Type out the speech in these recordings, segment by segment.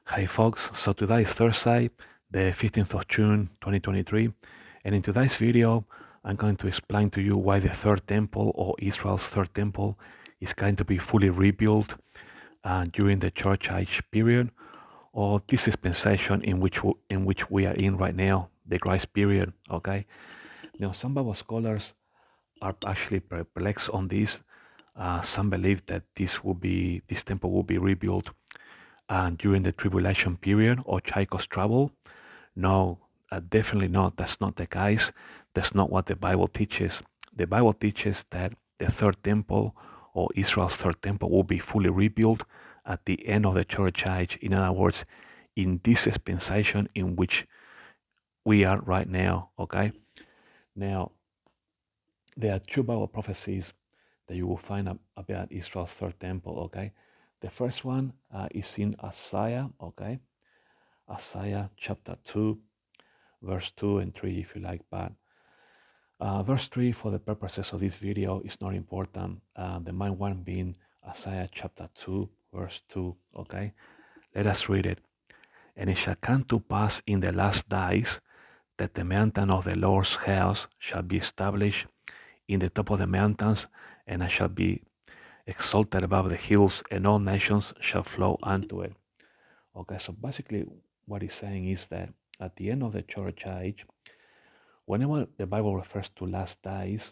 Hi folks, so today is Thursday, the 15th of June 2023, and in today's video I'm going to explain to you why the Third Temple or Israel's Third Temple is going to be fully rebuilt during the Church Age period, or this dispensation in which we are in right now, the grace period. Okay, now some Bible scholars are actually perplexed on this. Some believe that this temple will be rebuilt during the tribulation period or Chaiko's trouble. No, definitely not. That's not the case. That's not what the Bible teaches. The Bible teaches that the third temple or Israel's third temple will be fully rebuilt at the end of the church age. In other words, in this dispensation in which we are right now. Okay. Now, there are two Bible prophecies that you will find about Israel's third temple. Okay. The first one is in Isaiah. Okay. Isaiah chapter 2, verse 2 and 3, if you like, but verse 3 for the purposes of this video is not important. The main one being Isaiah chapter 2, verse 2. Okay, let us read it. And it shall come to pass in the last days that the mountain of the Lord's house shall be established in the top of the mountains, and I shall be exalted above the hills, and all nations shall flow unto it. Okay, so basically what he's saying is that at the end of the church age, whenever the Bible refers to last days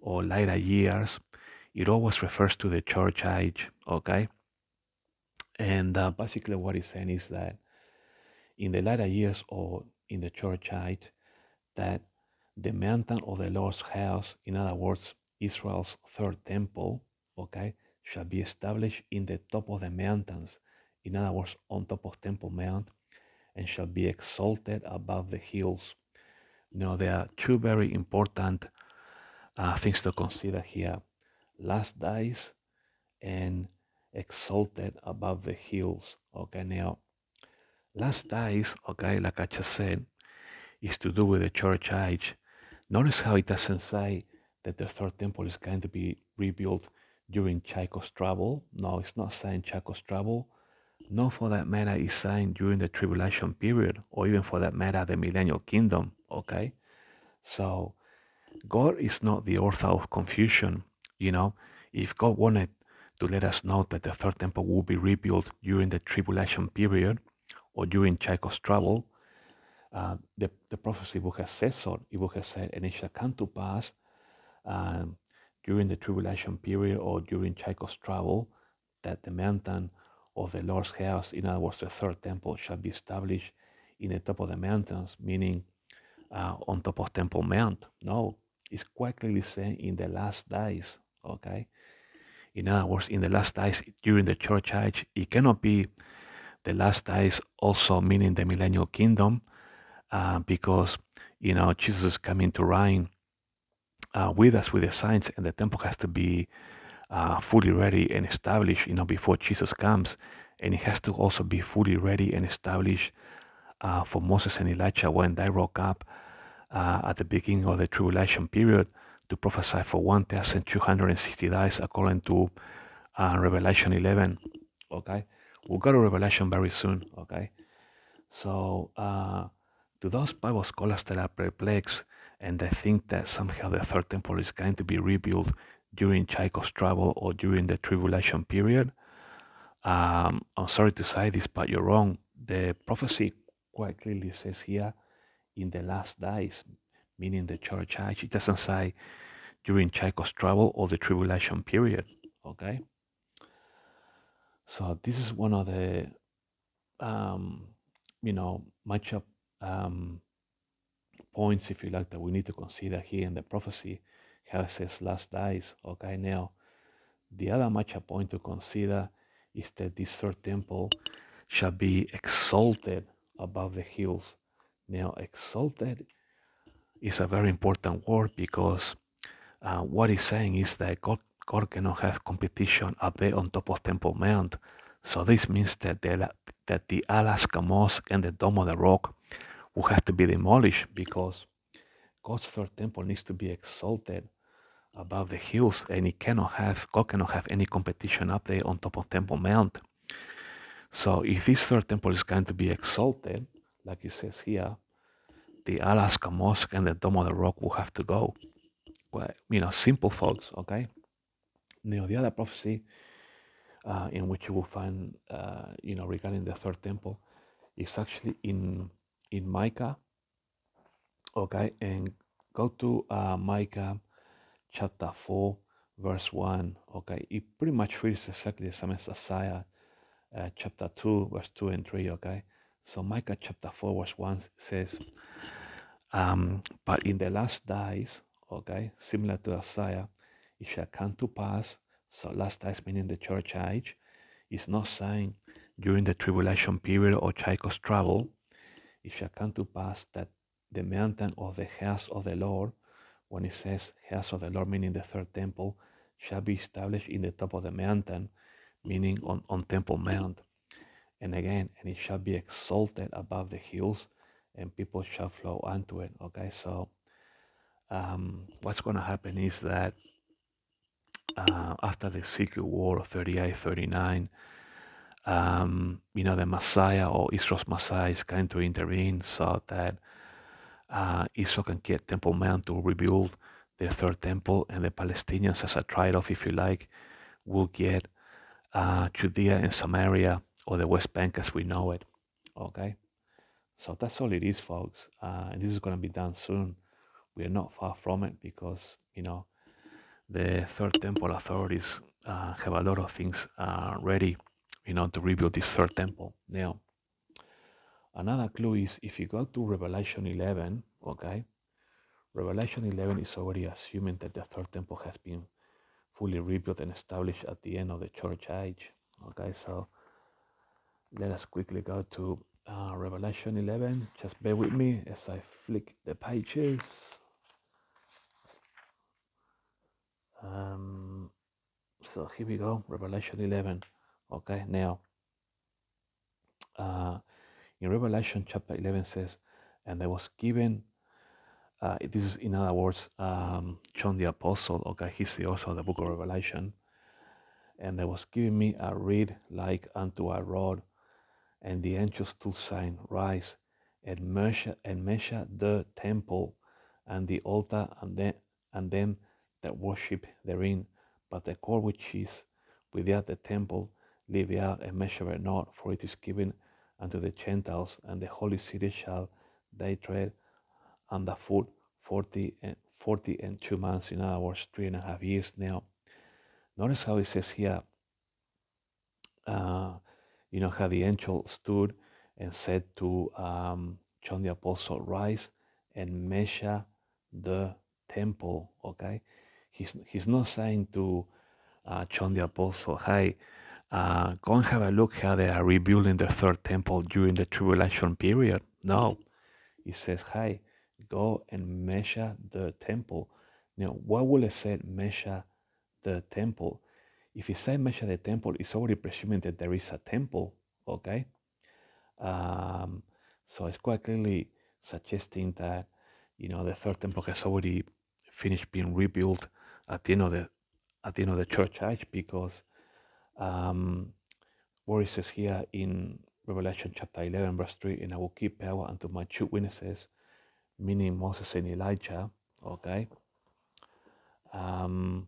or later years, it always refers to the church age, okay? And basically what he's saying is that in the latter years or in the church age, that the mountain of the Lord's house, in other words, Israel's third temple, okay, shall be established in the top of the mountains, in other words, on top of Temple Mount, and shall be exalted above the hills. Now, there are two very important things to consider here: last days and exalted above the hills. Okay, now, last days, okay, like I just said, is to do with the church age. Notice how it doesn't say that the third temple is going to be rebuilt during Chaiko's trouble. No, it's not saying Chaiko's trouble. No, for that matter, it's saying during the tribulation period, or even for that matter, the Millennial Kingdom. Okay, so God is not the author of confusion. You know, if God wanted to let us know that the third temple will be rebuilt during the tribulation period or during Chaiko's trouble, the prophecy would have said so. It would have said, and it shall come to pass um, during the tribulation period or during Chaiko's trouble that the mountain of the Lord's house, in other words, the third temple, shall be established in the top of the mountains, meaning on top of Temple Mount. No, it's quite clearly saying in the last days, okay? In other words, in the last days during the church age, it cannot be the last days also meaning the Millennial Kingdom, because, you know, Jesus is coming to reign with us, with the saints, and the temple has to be fully ready and established, you know, before Jesus comes. And it has to also be fully ready and established for Moses and Elijah when they woke up at the beginning of the tribulation period to prophesy for 1,260 days according to Revelation 11. Okay, we'll go to Revelation very soon. Okay, so to those Bible scholars that are perplexed and they think that somehow the third temple is going to be rebuilt during Chaiko's trouble or during the tribulation period, I'm sorry to say this, but you're wrong. The prophecy quite clearly says here in the last days, meaning the church age. It doesn't say during Chaiko's trouble or the tribulation period. Okay, so this is one of the matchup points, if you like, that we need to consider here in the prophecy, how it says last days. Okay, now the other matchup point to consider is that this third temple shall be exalted above the hills. Now, exalted is a very important word because what he's saying is that God cannot have competition up there on top of Temple Mount. So this means that the Alaska Mosque and the Dome of the Rock will have to be demolished because God's third temple needs to be exalted above the hills, and God cannot have any competition up there on top of Temple Mount. So if this third temple is going to be exalted, like it says here, the Alaska Mosque and the Dome of the Rock will have to go. Well, simple folks, okay? Now, the other prophecy in which you will find, regarding the third temple is actually in Micah, okay? And go to Micah chapter 4, verse 1, okay? It pretty much reads exactly the same as Isaiah chapter 2, verse 2 and 3, okay? So Micah chapter 4, verse 1 says, but in the last days, okay, similar to Isaiah, it shall come to pass. So last days meaning the church age, is not saying during the tribulation period or Jacob's trouble. It shall come to pass that the mountain of the house of the Lord, when it says house of the Lord, meaning the third temple, shall be established in the top of the mountain, meaning on Temple Mount. And again, and it shall be exalted above the hills, and people shall flow unto it. Okay, so what's going to happen is that after the Secret War of 38, 39, the Messiah or Israel's Messiah is going to intervene so that Israel can get Temple Mount to rebuild their third temple, and the Palestinians, as a trade-off, if you like, will get Judea and Samaria, or the West Bank as we know it. Okay, so that's all it is, folks. And this is going to be done soon. We are not far from it because the Third Temple authorities have a lot of things ready, to rebuild this third temple. Now, another clue is if you go to Revelation 11, okay, Revelation 11 is already assuming that the third temple has been fully rebuilt and established at the end of the church age. Okay, so let us quickly go to Revelation 11. Just bear with me as I flick the pages. So here we go, Revelation 11. Okay, now in Revelation chapter 11 says, and there was given, this is in other words, John the Apostle, okay, he's the author of the book of Revelation, and there was given me a reed like unto a rod, and the angel stood saying, rise and measure the temple and the altar and them that worship therein, but the court which is without the temple leave out and measure it not, for it is given unto the Gentiles, and the holy city shall they tread underfoot 40 and 2 months, in other words, 3.5 years. Now, notice how it says here, how the angel stood and said to John the Apostle, rise and measure the temple, okay? He's not saying to John the Apostle, hey, go and have a look how they are rebuilding the third temple during the tribulation period. No, he says, hey, go and measure the temple. Now, why will it say measure the temple? If you say measure the temple, it's already presuming that there is a temple, okay? So it's quite clearly suggesting that, the third temple has already finished being rebuilt at the end of the church age, because what it says here in Revelation chapter 11, verse 3, and I will keep power unto my two witnesses, meaning Moses and Elijah, okay? And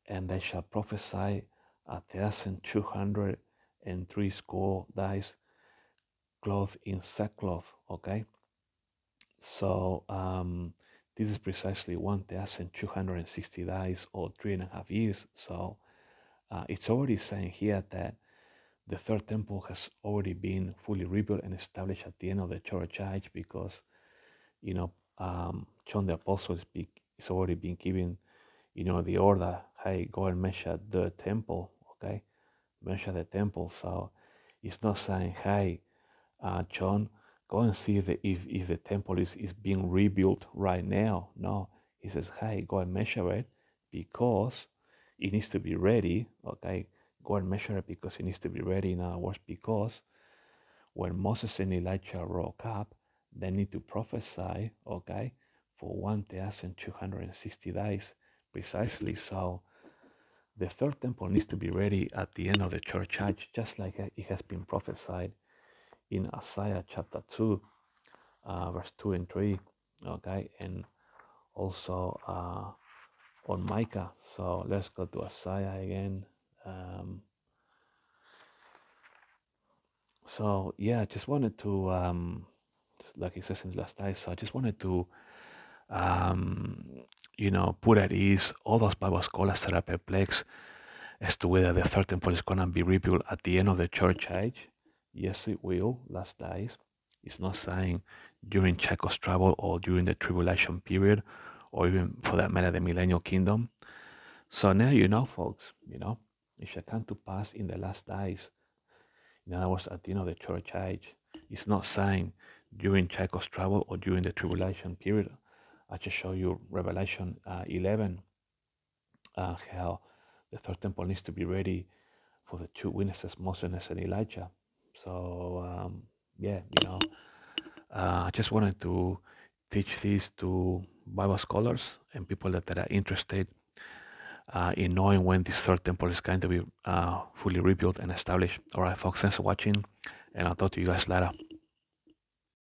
they shall prophesy 1,203 days, clothed in sackcloth, okay? So this is precisely 1,260 days or 3.5 years. So it's already saying here that the third temple has already been fully rebuilt and established at the end of the church age, because John the Apostle is already been given the order, hey, go and measure the temple, okay? Measure the temple. So it's not saying, hey, John, go and see if the temple is being rebuilt right now. No, he says, hey, go and measure it because it needs to be ready, okay? Go and measure it because it needs to be ready. In other words, because when Moses and Elijah woke up, they need to prophesy, okay, for 1,260 days precisely. So The third temple needs to be ready at the end of the church age, just like it has been prophesied in Isaiah chapter 2, verse 2 and 3. Okay, and also on Micah. So let's go to Isaiah again. So yeah, I just wanted to, like it says in the last day, so I just wanted to, um, put at ease all those Bible scholars that are perplexed as to whether the third temple is going to be rebuilt at the end of the church age. Yes, it will, last days. It's not saying during Jacob's trouble or during the tribulation period, or even for that matter, the Millennial Kingdom. So now you know, folks, it shall come to pass in the last days. In other words, at the end of the church age, it's not saying during Jacob's trouble or during the tribulation period. I just show you Revelation 11, how the third temple needs to be ready for the two witnesses, Moses and Elijah. So, yeah, I just wanted to teach this to Bible scholars and people that are interested in knowing when this third temple is going to be fully rebuilt and established. All right, folks, thanks for watching, and I'll talk to you guys later.